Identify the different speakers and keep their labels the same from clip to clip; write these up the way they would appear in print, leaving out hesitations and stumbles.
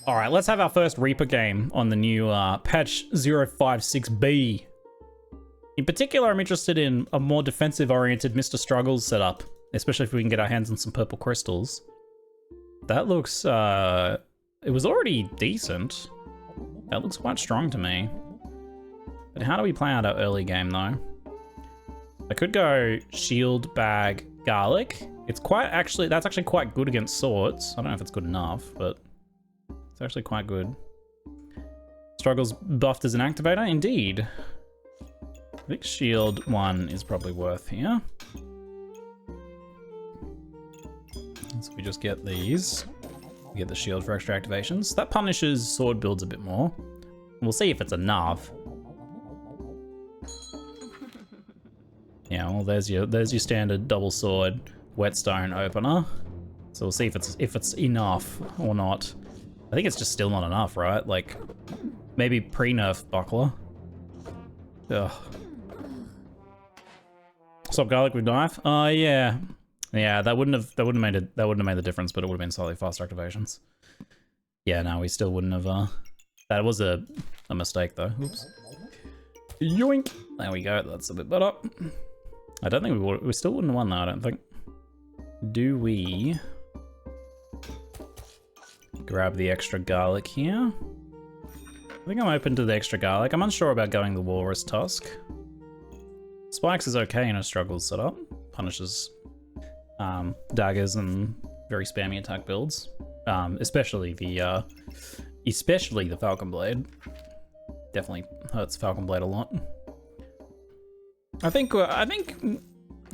Speaker 1: All right, let's have our first Reaper game on the new patch 056B. In particular, I'm interested in a more defensive-oriented Mr. Struggles setup, especially if we can get our hands on some purple crystals. That looks, it was already decent. That looks quite strong to me. But how do we play out our early game, though? I could go shield, bag, garlic. It's that's actually quite good against swords. I don't know if it's good enough, but it's actually quite good. Struggles buffed as an activator? Indeed. I think shield 1 is probably worth here. So we just get these. We get the shield for extra activations. That punishes sword builds a bit more. We'll see if it's enough. Yeah, well, there's your standard double sword whetstone opener. So we'll see if it's enough or not. I think it's just still not enough, right? Like maybe pre-nerf buckler. Ugh. Stop garlic with knife. Yeah. Yeah, that wouldn't have made the difference, but it would have been slightly faster activations. Yeah, no, we still wouldn't have that was a mistake though. Oops. Yoink! There we go, that's a bit better. I don't think we still wouldn't have won though, I don't think. Do we grab the extra garlic here? I think I'm open to the extra garlic. I'm unsure about going the Walrus Tusk. Spikes is okay in a Struggles setup. Punishes daggers and very spammy attack builds. Especially the Falcon Blade. Definitely hurts Falcon Blade a lot. I think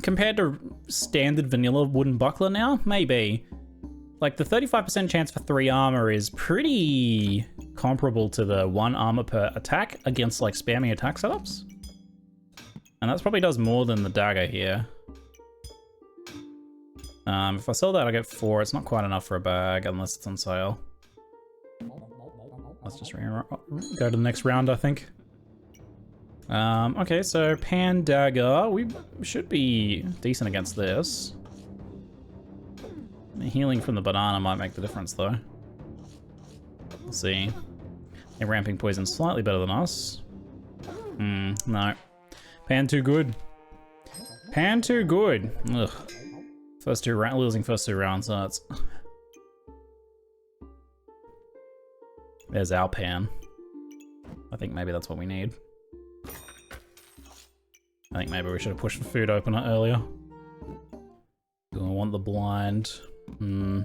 Speaker 1: compared to standard vanilla wooden buckler now, maybe. Like the 35% chance for 3 armor is pretty comparable to the 1 armor per attack against like spammy attack setups. And that probably does more than the dagger here. If I sell that, I get 4. It's not quite enough for a bag unless it's on sale. Let's just go to the next round, I think. Okay, so pan dagger. We should be decent against this. Healing from the banana might make the difference, though. We'll see. A ramping poison slightly better than us. No. Pan too good. Pan too good. Ugh. Losing first 2 rounds, so that's... There's our pan. I think maybe that's what we need. I think maybe we should have pushed the food opener earlier. Do I want the blind? No,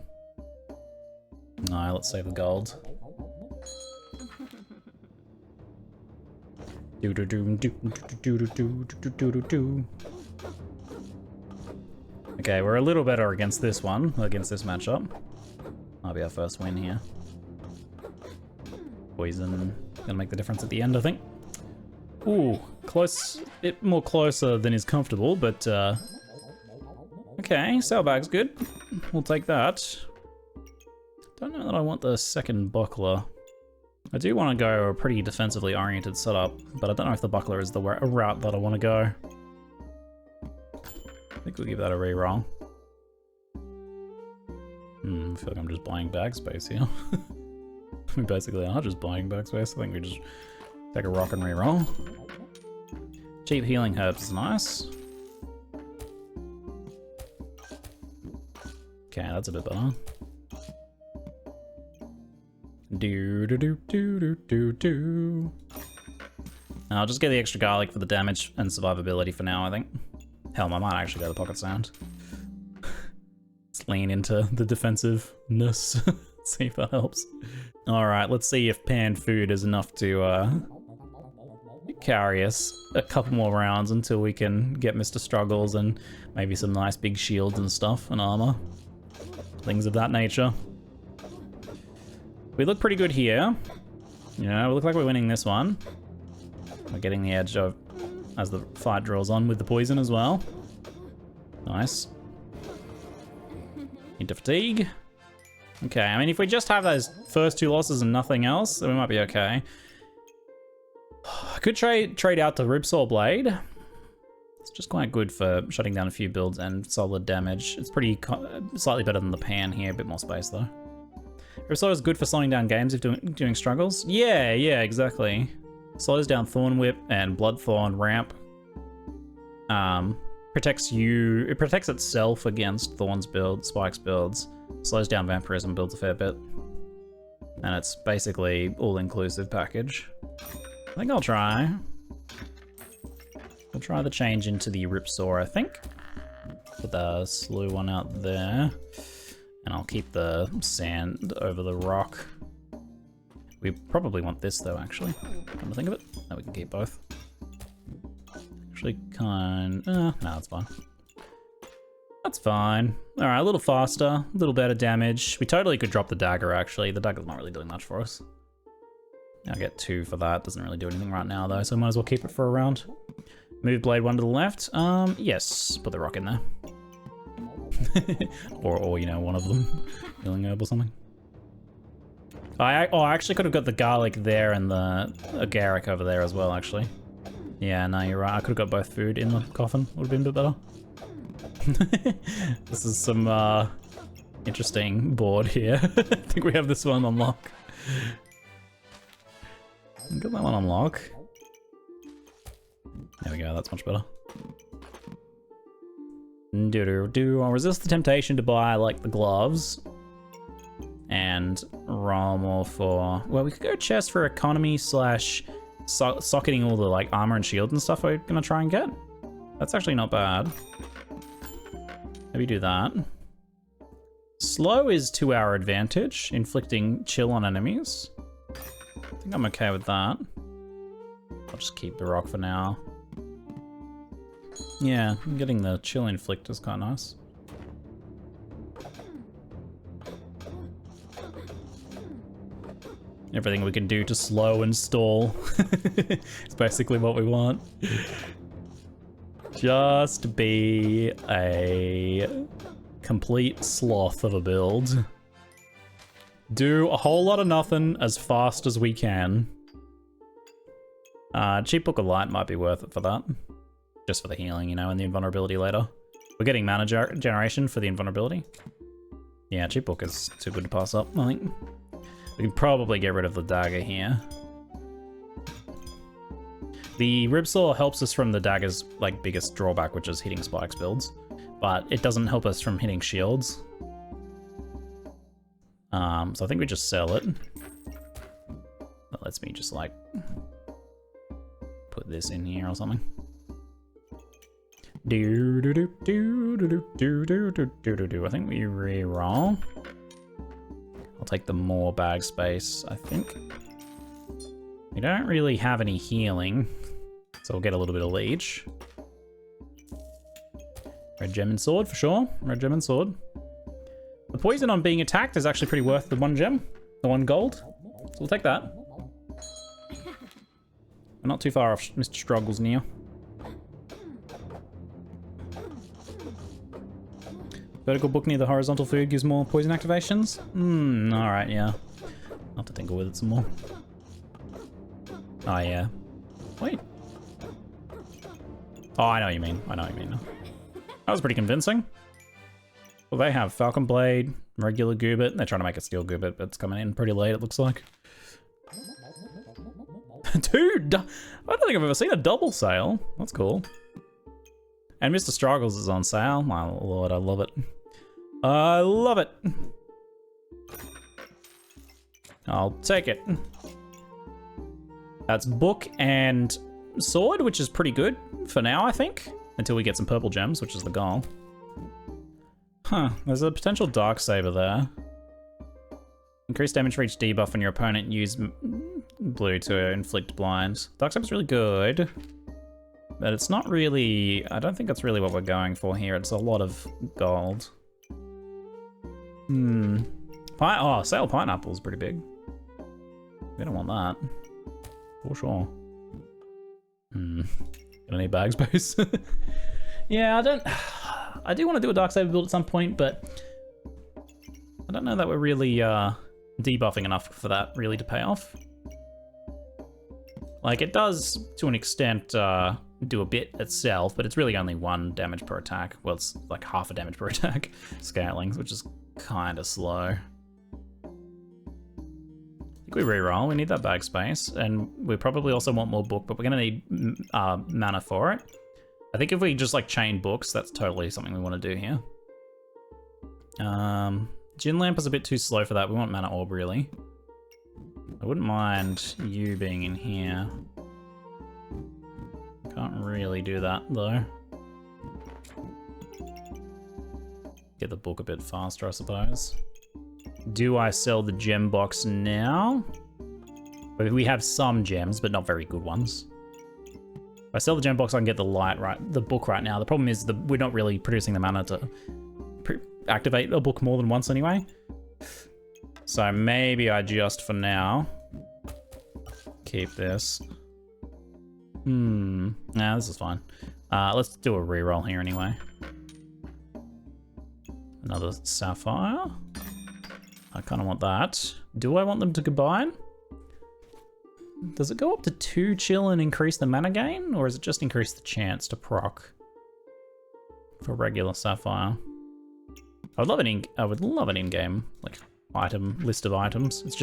Speaker 1: let's save the gold. Okay, we're a little better against this one, against this matchup. Might be our first win here. Poison gonna make the difference at the end, I think. Ooh, close, bit more closer than is comfortable, but okay, sailbag's good. We'll take that. Don't know that I want the second buckler. I do want to go a pretty defensively oriented setup, but I don't know if the buckler is the route that I want to go. I think we'll give that a reroll. I feel like I'm just buying bag space here. We basically are just buying bag space. I think we just take a rock and reroll. Cheap healing herbs is nice. Okay, that's a bit better. I'll just get the extra garlic for the damage and survivability for now, I think. Hell, I might actually go the pocket sound. Let's lean into the defensiveness. See if that helps. Alright, let's see if pan food is enough to carry us a couple more rounds until we can get Mr. Struggles and maybe some nice big shields and stuff and armor. Things of that nature. We look pretty good here. Yeah, we look like we're winning this one. We're getting the edge of as the fight draws on with the poison as well. Nice. Into fatigue. Okay, I mean, if we just have those first 2 losses and nothing else, then we might be okay. I could trade out the Ribsaw Blade. It's just quite good for shutting down a few builds and solid damage. It's pretty slightly better than the pan here, a bit more space though. Ripsaw is good for slowing down games if doing struggles. Yeah, exactly. Slows down Thorn Whip and Bloodthorn Ramp. Protects you. It protects itself against Thorns builds, Spikes builds. Slows down Vampirism builds a fair bit. And it's basically all-inclusive package. I think I'll try. We'll try the change into the Ripsaw, I think. Put the slew one out there. And I'll keep the sand over the rock. We probably want this though, actually. Come to think of it. No, we can keep both. Actually, no, that's fine. That's fine. All right, a little faster, a little better damage. We totally could drop the dagger, actually. The dagger's not really doing much for us. I'll get 2 for that. Doesn't really do anything right now, though, so might as well keep it for a round. Move blade 1 to the left. Yes, put the rock in there. or you know, one of them. Healing herb or something. I actually could have got the garlic there and the agaric over there as well, actually. Yeah, no, you're right. I could have got both food in the coffin. Would have been a bit better. This is some interesting board here. I think we have this one on lock. Got that one on lock. There we go, that's much better. I'll resist the temptation to buy, like, the gloves. And roll more for... Well, we could go chest for economy slash socketing all the, like, armor and shield and stuff we're gonna try and get. That's actually not bad. Maybe do that. Slow is 2-hour advantage, inflicting chill on enemies. I think I'm okay with that. I'll just keep the rock for now. Yeah, getting the chill inflict is quite nice. Everything we can do to slow and stall. It's basically what we want. Just be a complete sloth of a build. Do a whole lot of nothing as fast as we can. Cheap Book of Light might be worth it for that. Just for the healing, you know, and the invulnerability later. We're getting mana generation for the invulnerability. Yeah, Cheap Book is too good to pass up, I think. We can probably get rid of the dagger here. The Ripsaw helps us from the dagger's like biggest drawback, which is hitting Spikes builds, but it doesn't help us from hitting shields. So I think we just sell it. That lets me just like put this in here or something. I think we re-roll. I'll take the more bag space, I think. We don't really have any healing, so we'll get a little bit of leech. Red gem and sword for sure. Red gem and sword. The poison on being attacked is actually pretty worth the 1 gem, the 1 gold. So we'll take that. We're not too far off Mr. Struggles near. Vertical book near the horizontal food gives more poison activations? Alright, yeah. I'll have to tinker with it some more. Oh, yeah. Wait. Oh, I know what you mean. I know what you mean now. That was pretty convincing. Well, they have Falcon Blade, regular Goobit. They're trying to make a Steel Goobit, but it's coming in pretty late, it looks like. Dude! I don't think I've ever seen a double sale. That's cool. And Mr. Struggles is on sale. My lord, I love it. I love it. I'll take it. That's book and sword, which is pretty good for now, I think. Until we get some purple gems, which is the goal. Huh, there's a potential Darksaber there. Increase damage for each debuff on your opponent. Use blue to inflict blind. Darksaber's really good. But it's not really... I don't think that's really what we're going for here. It's a lot of gold. Oh, Sale Pineapple is pretty big. We don't want that. For sure. Gonna need bag space. Yeah, I do want to do a Darksaber build at some point, but... I don't know that we're really debuffing enough for that really to pay off. Like, it does, to an extent, do a bit itself, but it's really only 1 damage per attack. Well, it's like half a damage per attack scaling, which is kind of slow. think we reroll. We need that bag space, and we probably also want more book, but we're gonna need mana for it. I think if we just like chain books, that's totally something we want to do here. Gin Lamp is a bit too slow for that. We want Mana Orb, really. I wouldn't mind you being in here. Can't really do that, though. Get the book a bit faster, I suppose. Do I sell the gem box now? We have some gems, but not very good ones. If I sell the gem box, I can get the book right now. The problem is we're not really producing the mana to activate a book more than once anyway. So maybe I just, for now, keep this. Nah, this is fine. Let's do a reroll here anyway. Another sapphire. I kind of want that. Do I want them to combine? Does it go up to 2 chill and increase the mana gain? Or is it just increase the chance to proc for regular sapphire? I would love an in-game like item list of items. It's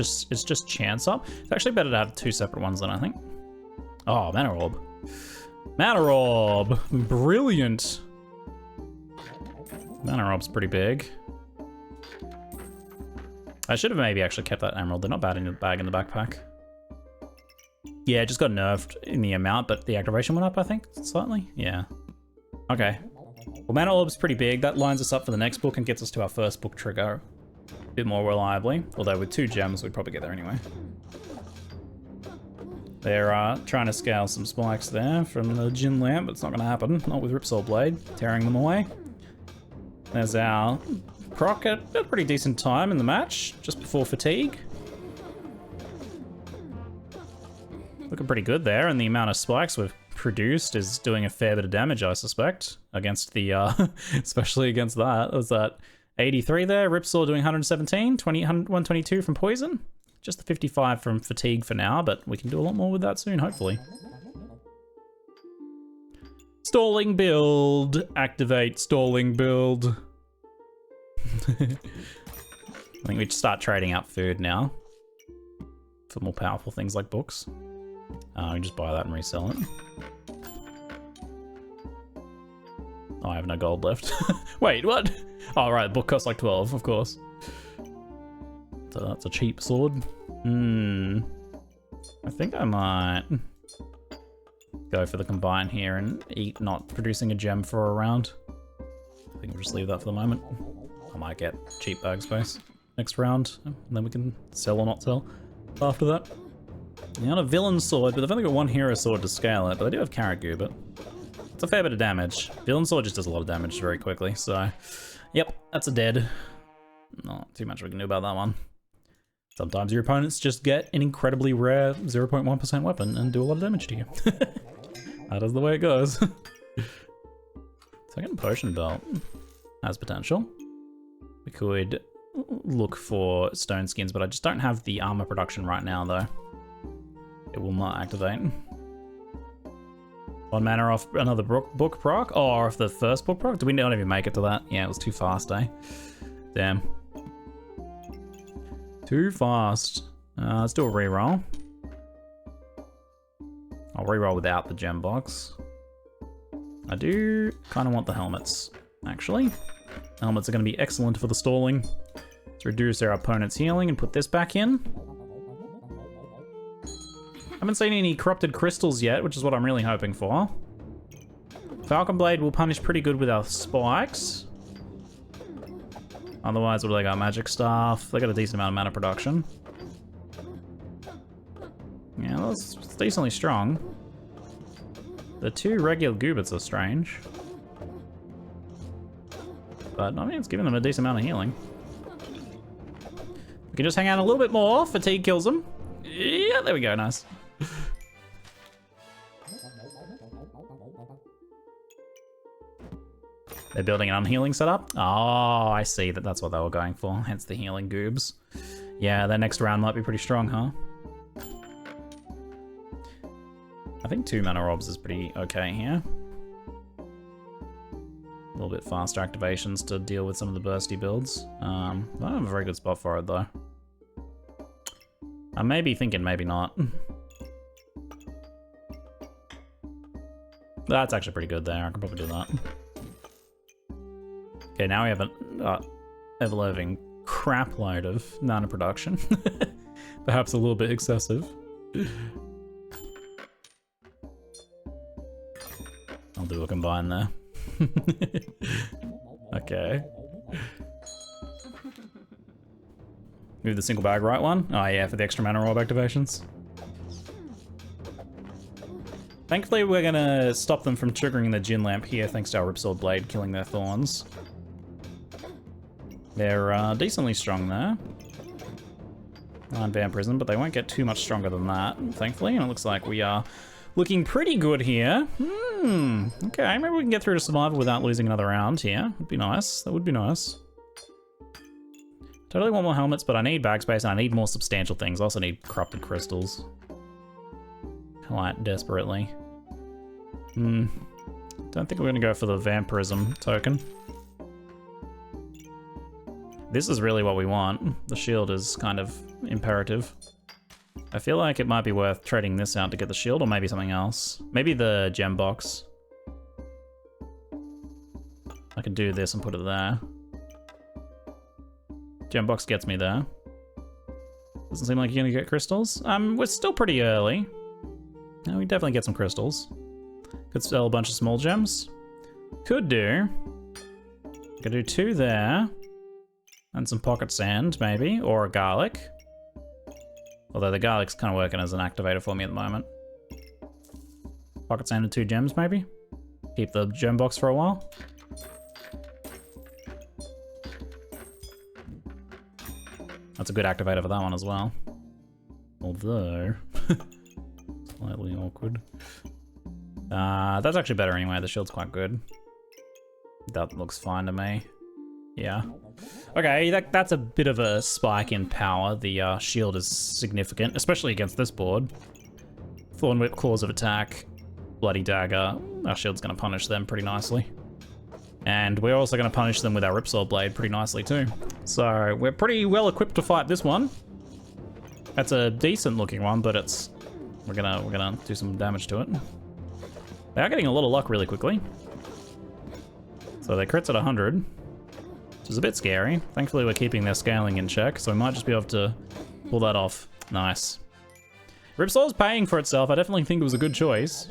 Speaker 1: just chance up. It's actually better to have 2 separate ones then, I think. Oh, Mana Orb. Mana Orb! Brilliant! Mana Orb's pretty big. I should have maybe actually kept that emerald. They're not bad in the bag in the backpack. Yeah, it just got nerfed in the amount, but the activation went up, I think, slightly. Yeah. Okay. Well, Mana Orb's pretty big. That lines us up for the next book and gets us to our first book trigger a bit more reliably. Although with 2 gems, we'd probably get there anyway. They're trying to scale some spikes there from the Gin Lamp, but it's not going to happen. Not with Ripsaw Blade, tearing them away. There's our proc at a pretty decent time in the match, just before fatigue. Looking pretty good there, and the amount of spikes we've produced is doing a fair bit of damage, I suspect, against the, especially against that. Was that 83 there? Ripsaw doing 117, 122 from poison. Just the 55 from fatigue for now, but we can do a lot more with that soon, hopefully. Stalling build. Activate stalling build. I think we should start trading out food now for more powerful things like books. We can just buy that and resell it. Oh, I have no gold left. Wait, what? Oh, right, the book costs like 12, of course. So that's a cheap sword. I think I might go for the combine here and eat not producing a gem for a round. I think we'll just leave that for the moment. I might get cheap bag space next round, and then we can sell or not sell after that. Yeah, not a villain sword, but I've only got 1 hero sword to scale it, but I do have Carrot Goo, but it's a fair bit of damage. Villain sword just does a lot of damage very quickly, so yep, that's a dead. Not too much we can do about that one. Sometimes your opponents just get an incredibly rare 0.1% weapon and do a lot of damage to you. That is the way it goes. Second potion belt has potential. We could look for stone skins, but I just don't have the armor production right now, though. It will not activate. 1 mana off another book proc? Oh, or off the first book proc? Did we not even make it to that? Yeah, it was too fast, eh? Damn. Too fast. Let's do a reroll. I'll reroll without the gem box. I do kind of want the helmets, actually. Helmets are going to be excellent for the stalling. Let's reduce our opponent's healing and put this back in. Haven't seen any corrupted crystals yet, which is what I'm really hoping for. Falcon Blade will punish pretty good with our spikes. Otherwise, what do they got? Magic Staff. They got a decent amount of mana production. Yeah, that's decently strong. The 2 regular Goobits are strange. But, I mean, it's giving them a decent amount of healing. We can just hang out a little bit more. Fatigue kills them. Yeah, there we go. Nice. They're building an unhealing setup? Oh, I see that that's what they were going for. Hence the healing goobs. Yeah, their next round might be pretty strong, huh? I think 2 mana orbs is pretty okay here. A little bit faster activations to deal with some of the bursty builds. I don't have a very good spot for it, though. I may be thinking maybe not. That's actually pretty good there. I can probably do that. Okay, now we have an ever-loving crap load of nano production. Perhaps a little bit excessive. I'll do a combine there. Okay. Move the single bag right one. Oh yeah, for the extra mana orb activations. Thankfully, we're gonna stop them from triggering the Gin Lamp here, thanks to our Ripsword Blade killing their thorns. They're decently strong there. 9 Vampirism, but they won't get too much stronger than that, thankfully. And it looks like we are looking pretty good here. Okay, maybe we can get through to survival without losing another round here. Would be nice. That would be nice. Totally want more helmets, but I need bag space and I need more substantial things. I also need corrupted crystals. Quite desperately. Don't think we're gonna go for the vampirism token. This is really what we want. The shield is kind of imperative. I feel like it might be worth trading this out to get the shield, or maybe something else. Maybe the gem box. I can do this and put it there. Gem box gets me there. Doesn't seem like you're gonna get crystals. We're still pretty early. No, we definitely get some crystals. Could sell a bunch of small gems. Could do. Could do 2 there. And some pocket sand, maybe, or a garlic. Although the garlic's kind of working as an activator for me at the moment. Pocket sand and 2 gems, maybe? Keep the gem box for a while. That's a good activator for that one as well. Although... slightly awkward. That's actually better anyway, the shield's quite good. That looks fine to me. Yeah. Okay, that's a bit of a spike in power. The shield is significant, especially against this board. Thorn Whip, Claws of Attack, Bloody Dagger. Our shield's going to punish them pretty nicely. And we're also going to punish them with our Ripsword Blade pretty nicely too. So we're pretty well equipped to fight this one. That's a decent looking one, but it's we're gonna do some damage to it. They are getting a lot of luck really quickly. So they crits at 100, which is a bit scary. Thankfully we're keeping their scaling in check, so we might just be able to pull that off. Nice. Ripsword's paying for itself. I definitely think it was a good choice.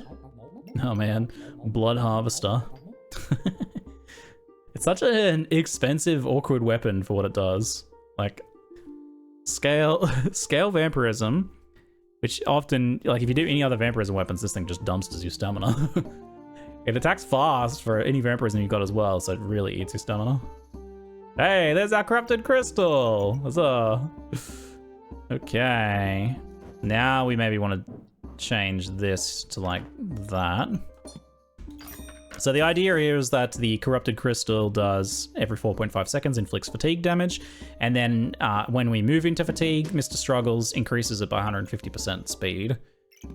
Speaker 1: Oh man, Blood Harvester. It's such an expensive, awkward weapon for what it does. Like, scale vampirism, which often, like if you do any other vampirism weapons, this thing just dumpsters your stamina. It attacks fast for any vampirism you've got as well, so it really eats your stamina. Hey, there's our corrupted crystal! Huzzah! Okay. Now we maybe want to change this to like that. So the idea here is that the corrupted crystal does every 4.5 seconds inflicts fatigue damage, and then when we move into fatigue, Mr. Struggles increases it by 150% speed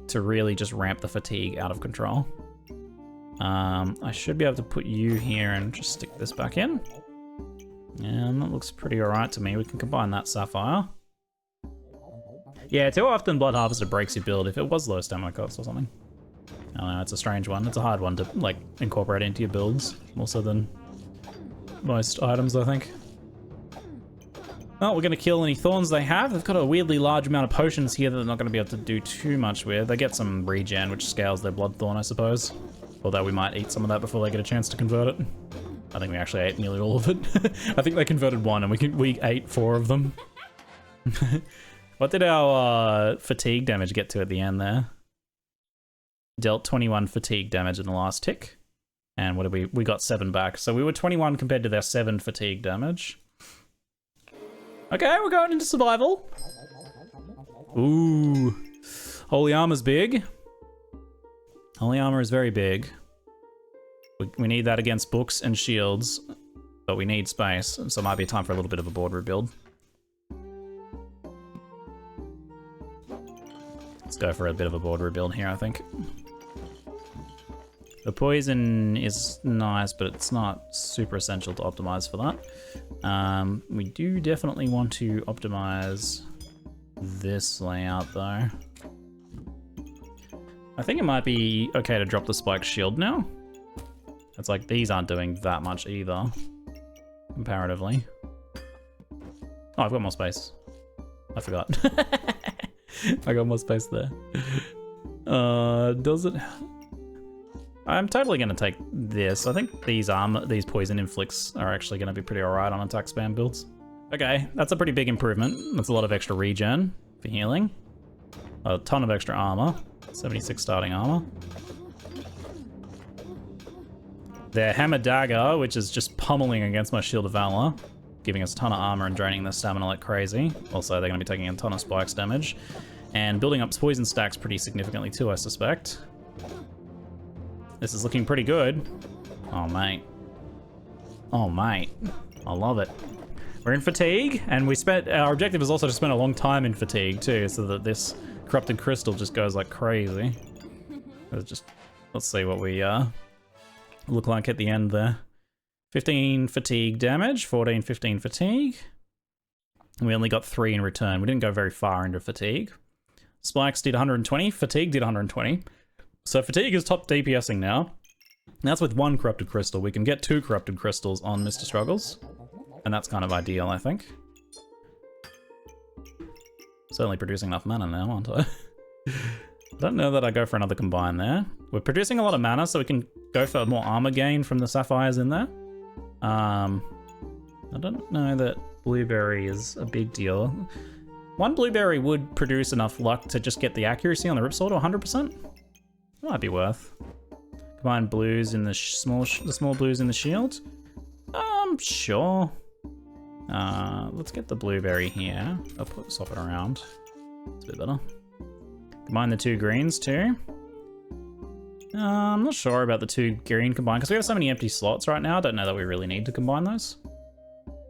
Speaker 1: to really just ramp the fatigue out of control. I should be able to put you here and just stick this back in. And that looks pretty alright to me. We can combine that Sapphire. Yeah, too often Blood Harvester breaks your build if it was low stamina cost or something. I don't know, it's a strange one. It's a hard one to like incorporate into your builds, more so than most items, I think. Well, we're gonna kill any thorns they have. They've got a weirdly large amount of potions here that they're not gonna be able to do too much with. They get some regen, which scales their blood thorn, I suppose. Although we might eat some of that before they get a chance to convert it. I think we actually ate nearly all of it. I think they converted 1 and we ate 4 of them. What did our fatigue damage get to at the end there? Dealt 21 fatigue damage in the last tick. And what did we got 7 back. So we were 21 compared to their 7 fatigue damage. Okay, we're going into survival. Ooh. Holy Armor's big. Holy Armor is very big. We need that against books and shields, but we need space, so it might be time for a little bit of a board rebuild. Let's go for a bit of a board rebuild here, I think. The poison is nice, but it's not super essential to optimize for that. We do definitely want to optimize this layout though. I think it might be okay to drop the spike shield now. It's like these aren't doing that much either, comparatively. Oh, I've got more space. I forgot. I got more space there. Does it? I'm totally gonna take this. I think these poison inflicts are actually gonna be pretty alright on attack spam builds. Okay, that's a pretty big improvement. That's a lot of extra regen for healing. A ton of extra armor. 76 starting armor. Their Hammer Dagger, which is just pummeling against my Shield of Valor, giving us a ton of armor and draining their stamina like crazy. Also, they're going to be taking a ton of spikes damage. And building up poison stacks pretty significantly too, I suspect. This is looking pretty good. Oh, mate. Oh, mate. I love it. We're in Fatigue, and our objective is also to spend a long time in Fatigue too, so that this Corrupted Crystal just goes like crazy. Let's see what we look like at the end there. 15 fatigue damage, 14, 15 fatigue. And we only got 3 in return. We didn't go very far into fatigue. Spikes did 120, fatigue did 120. So fatigue is top DPSing now. And that's with 1 corrupted crystal. We can get 2 corrupted crystals on Mr. Struggles. And that's kind of ideal, I think. Certainly producing enough mana now, aren't I? I don't know that I go for another combine there. We're producing a lot of mana, so we can go for more armor gain from the sapphires in there. I don't know that blueberry is a big deal. 1 blueberry would produce enough luck to just get the accuracy on the Ripsaw to 100%. Might be worth. Combine blues in the small blues in the shield. Sure. Let's get the blueberry here. I'll swap it around. It's a bit better. Combine the 2 greens too. I'm not sure about the 2 green combined because we have so many empty slots right now. I don't know that we really need to combine those.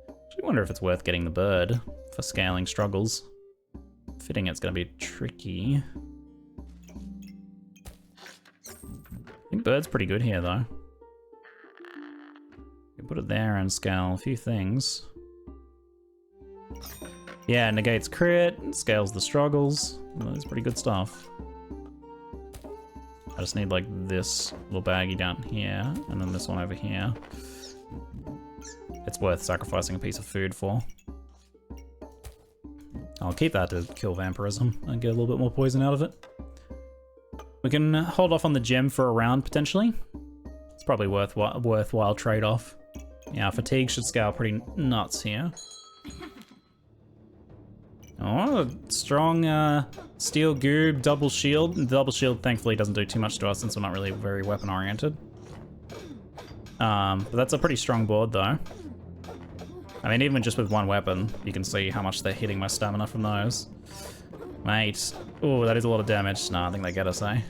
Speaker 1: I wonder if it's worth getting the bird for scaling Struggles. Fitting it's going to be tricky. I think bird's pretty good here though. You can put it there and scale a few things. Yeah, negates crit, scales the Struggles. That's pretty good stuff. I just need like this little baggie down here, and then this one over here. It's worth sacrificing a piece of food for. I'll keep that to kill vampirism and get a little bit more poison out of it. We can hold off on the gem for a round potentially. It's probably worthwhile trade-off. Yeah, fatigue should scale pretty nuts here. Oh, strong steel goob, double shield. The double shield thankfully doesn't do too much to us since we're not really very weapon oriented. But that's a pretty strong board though. I mean, even just with 1 weapon, you can see how much they're hitting my stamina from those. Mate, oh, that is a lot of damage. No, I think they get us, eh? I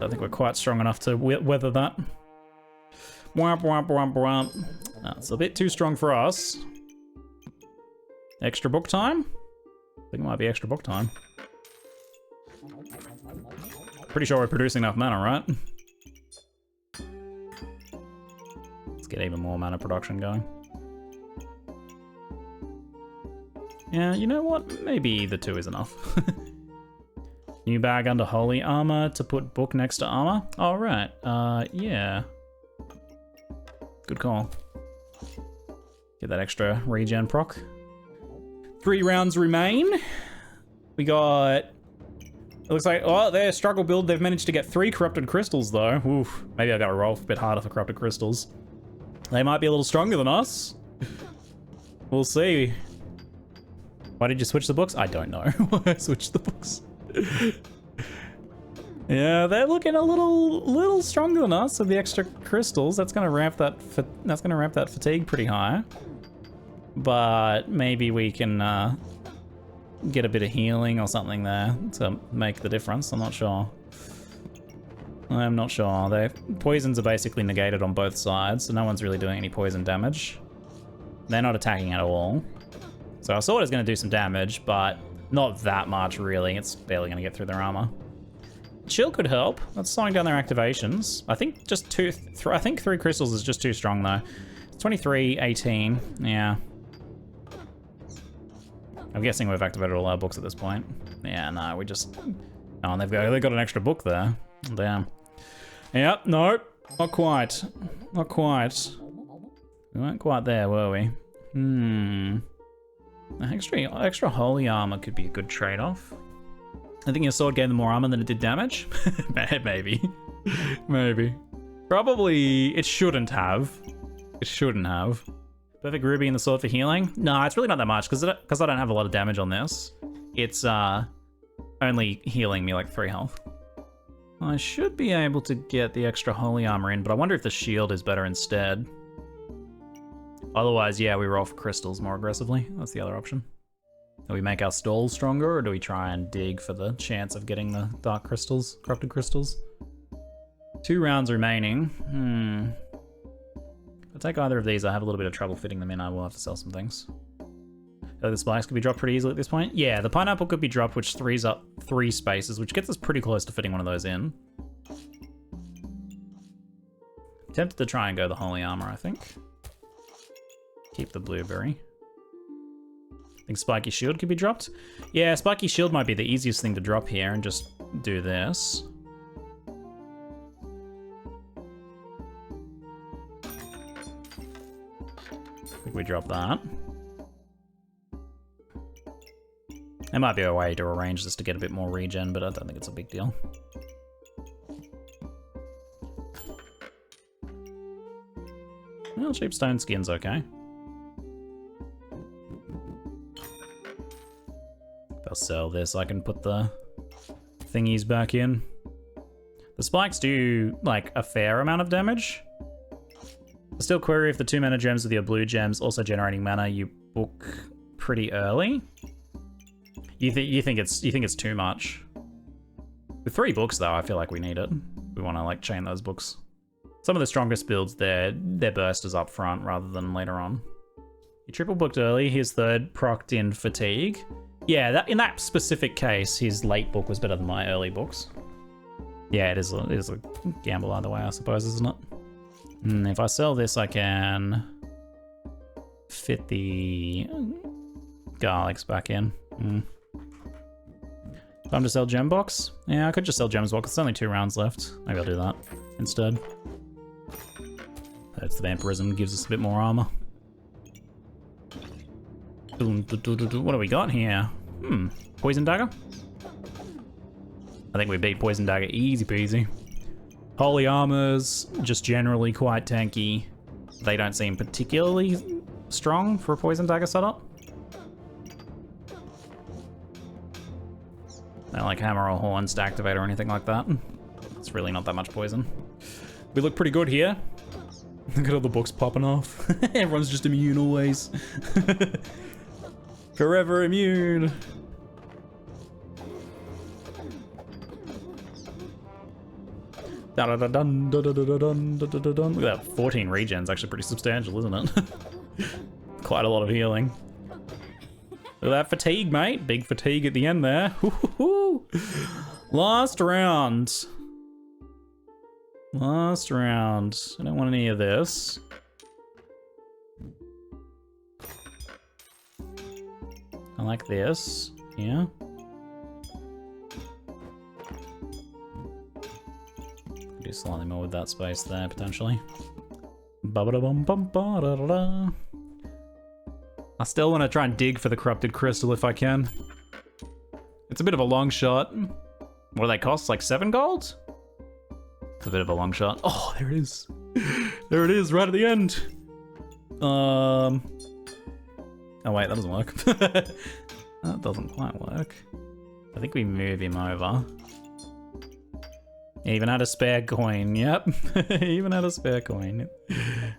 Speaker 1: don't think we're quite strong enough to weather that. Womp, womp, womp, womp. That's a bit too strong for us. Extra book time? I think it might be extra book time. Pretty sure we're producing enough mana, right? Let's get even more mana production going. Yeah, you know what? Maybe the 2 is enough. New bag under holy armor to put book next to armor. All right. Yeah. Good call. Get that extra regen proc. 3 rounds remain. We got... It looks like... Oh, their struggle build. They've managed to get 3 corrupted crystals, though. Oof. Maybe I gotta roll a bit harder for corrupted crystals. They might be a little stronger than us. We'll see. Why did you switch the books? I don't know why I switched the books. Yeah, they're looking a little stronger than us with the extra crystals. That's gonna ramp that fatigue pretty high. But maybe we can get a bit of healing or something there to make the difference. I'm not sure. I'm not sure. Their poisons are basically negated on both sides, so no one's really doing any poison damage. They're not attacking at all. So our sword is going to do some damage, but not that much really. It's barely going to get through their armor. Chill could help. That's slowing down their activations. I think just I think 3 crystals is just too strong though. 23, 18, yeah. I'm guessing we've activated all our books at this point. Yeah, no, we just... Oh, and they've got an extra book there. Damn. Yep, nope. Not quite. Not quite. We weren't quite there, were we? Extra holy armor could be a good trade-off. I think your sword gave them more armor than it did damage. Maybe. Maybe. Probably it shouldn't have. It shouldn't have. Perfect ruby in the sword for healing? No, it's really not that much because I don't have a lot of damage on this. It's only healing me like 3 health. I should be able to get the extra holy armor in, but I wonder if the shield is better instead. Otherwise, yeah, we roll for crystals more aggressively. That's the other option. Do we make our stalls stronger, or do we try and dig for the chance of getting the dark crystals, corrupted crystals? 2 rounds remaining. If I take either of these, I have a little bit of trouble fitting them in. I will have to sell some things. The spikes could be dropped pretty easily at this point. Yeah, the pineapple could be dropped, which frees up 3 spaces, which gets us pretty close to fitting one of those in. Tempted to try and go the holy armor, I think. Keep the blueberry. I think spiky shield could be dropped. Yeah, spiky shield might be the easiest thing to drop here and just do this. I think we drop that. There might be a way to arrange this to get a bit more regen, but I don't think it's a big deal. Well, cheap stone skin's okay. If I'll sell this, I can put the thingies back in. The spikes do, like, a fair amount of damage. I still query if the 2 mana gems with your blue gems also generating mana you book pretty early. You think it's too much. With 3 books though, I feel like we need it. We want to like chain those books. Some of the strongest builds, their burst is up front rather than later on. You triple booked early. His 3rd procced in fatigue. Yeah, in that specific case, his late book was better than my early books. Yeah, it is a gamble either way, I suppose, isn't it? If I sell this, I can fit the garlics back in. Time to sell gem box? Yeah, I could just sell gems box. It's only 2 rounds left. Maybe I'll do that instead. That's the vampirism, gives us a bit more armor. What do we got here? Poison dagger? I think we beat poison dagger easy peasy. Holy armor's just generally quite tanky. They don't seem particularly strong for a poison dagger setup. Not like hammer or horns to activate or anything like that. It's really not that much poison. We look pretty good here. Look at all the books popping off. Everyone's just immune always. Forever immune. Look at that, 14 regen's actually pretty substantial, isn't it? Quite a lot of healing. Look at that fatigue, mate. Big fatigue at the end there. Last round. Last round. I don't want any of this. I like this. Yeah. Do slightly more with that space there, potentially. Ba-ba-da-bum-bum-ba-da-da-da. I still want to try and dig for the corrupted crystal if I can. It's a bit of a long shot. What do they cost? Like 7 gold? It's a bit of a long shot. Oh, there it is. There it is, right at the end. Oh wait, that doesn't work. That doesn't quite work. I think we move him over. Even had a spare coin, yep. Even had a spare coin. There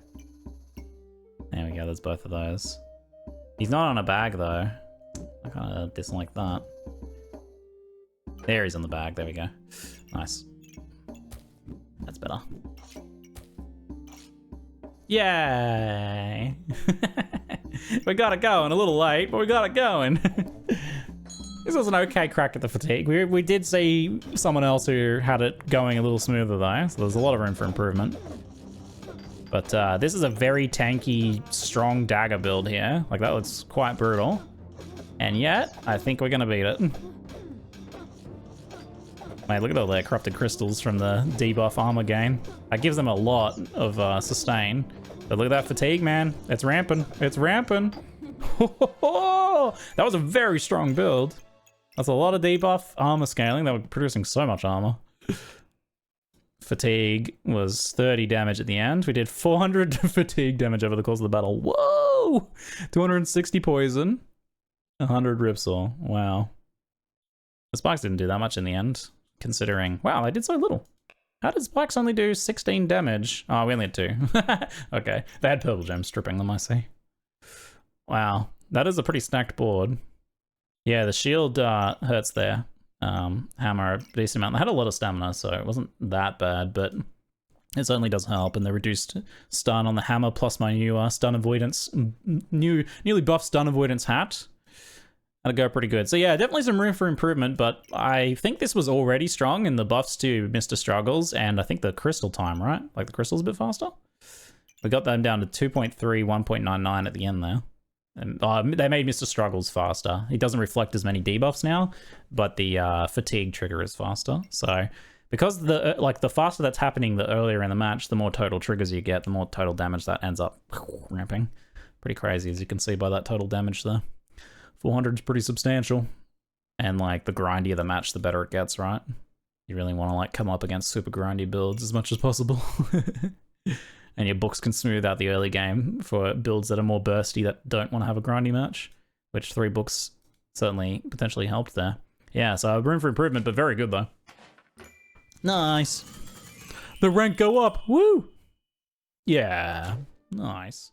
Speaker 1: we go, there's both of those. He's not on a bag though. I kind of dislike that. There he's on the bag, there we go. Nice. That's better. Yay! We got it going, a little late, but we got it going. This was an okay crack at the fatigue. We did see someone else who had it going a little smoother though, so there's a lot of room for improvement. But this is a very tanky, strong dagger build here. Like, that looks quite brutal. And yet, I think we're gonna beat it. Mate, look at all their corrupted crystals from the debuff armor gain. That gives them a lot of sustain. But look at that fatigue, man. It's ramping. It's ramping. That was a very strong build. That's a lot of debuff armor scaling. They were producing so much armor. Fatigue was 30 damage at the end. We did 400 fatigue damage over the course of the battle. Whoa! 260 poison. 100 ripsaw. Wow. The spikes didn't do that much in the end, considering... Wow, they did so little. How did spikes only do 16 damage? Oh, we only had 2. Okay. They had purple gems stripping them, I see. Wow. That is a pretty stacked board. Yeah, the shield hurts there. Hammer a decent amount. They had a lot of stamina, so it wasn't that bad, but it certainly does help. And the reduced stun on the hammer, plus my new stun avoidance, newly buffed stun avoidance hat. That'll go pretty good. So yeah, definitely some room for improvement, but I think this was already strong in the buffs to Mr. Struggles, and I think the crystal time, right? Like the crystal's a bit faster? We got them down to 2.3, 1.99 at the end there. And they made Mr. Struggles faster. He doesn't reflect as many debuffs now, but the fatigue trigger is faster. So because the faster that's happening, the earlier in the match, the more total triggers you get, the more total damage that ends up ramping. Pretty crazy, as you can see by that total damage there. 400 is pretty substantial. And like the grindier the match, the better it gets, right? You really want to like come up against super grindy builds as much as possible. And your books can smooth out the early game for builds that are more bursty that don't want to have a grindy match, which 3 books certainly potentially helped there. Yeah, so room for improvement, but very good though. Nice. The rank go up. Woo! Yeah, nice.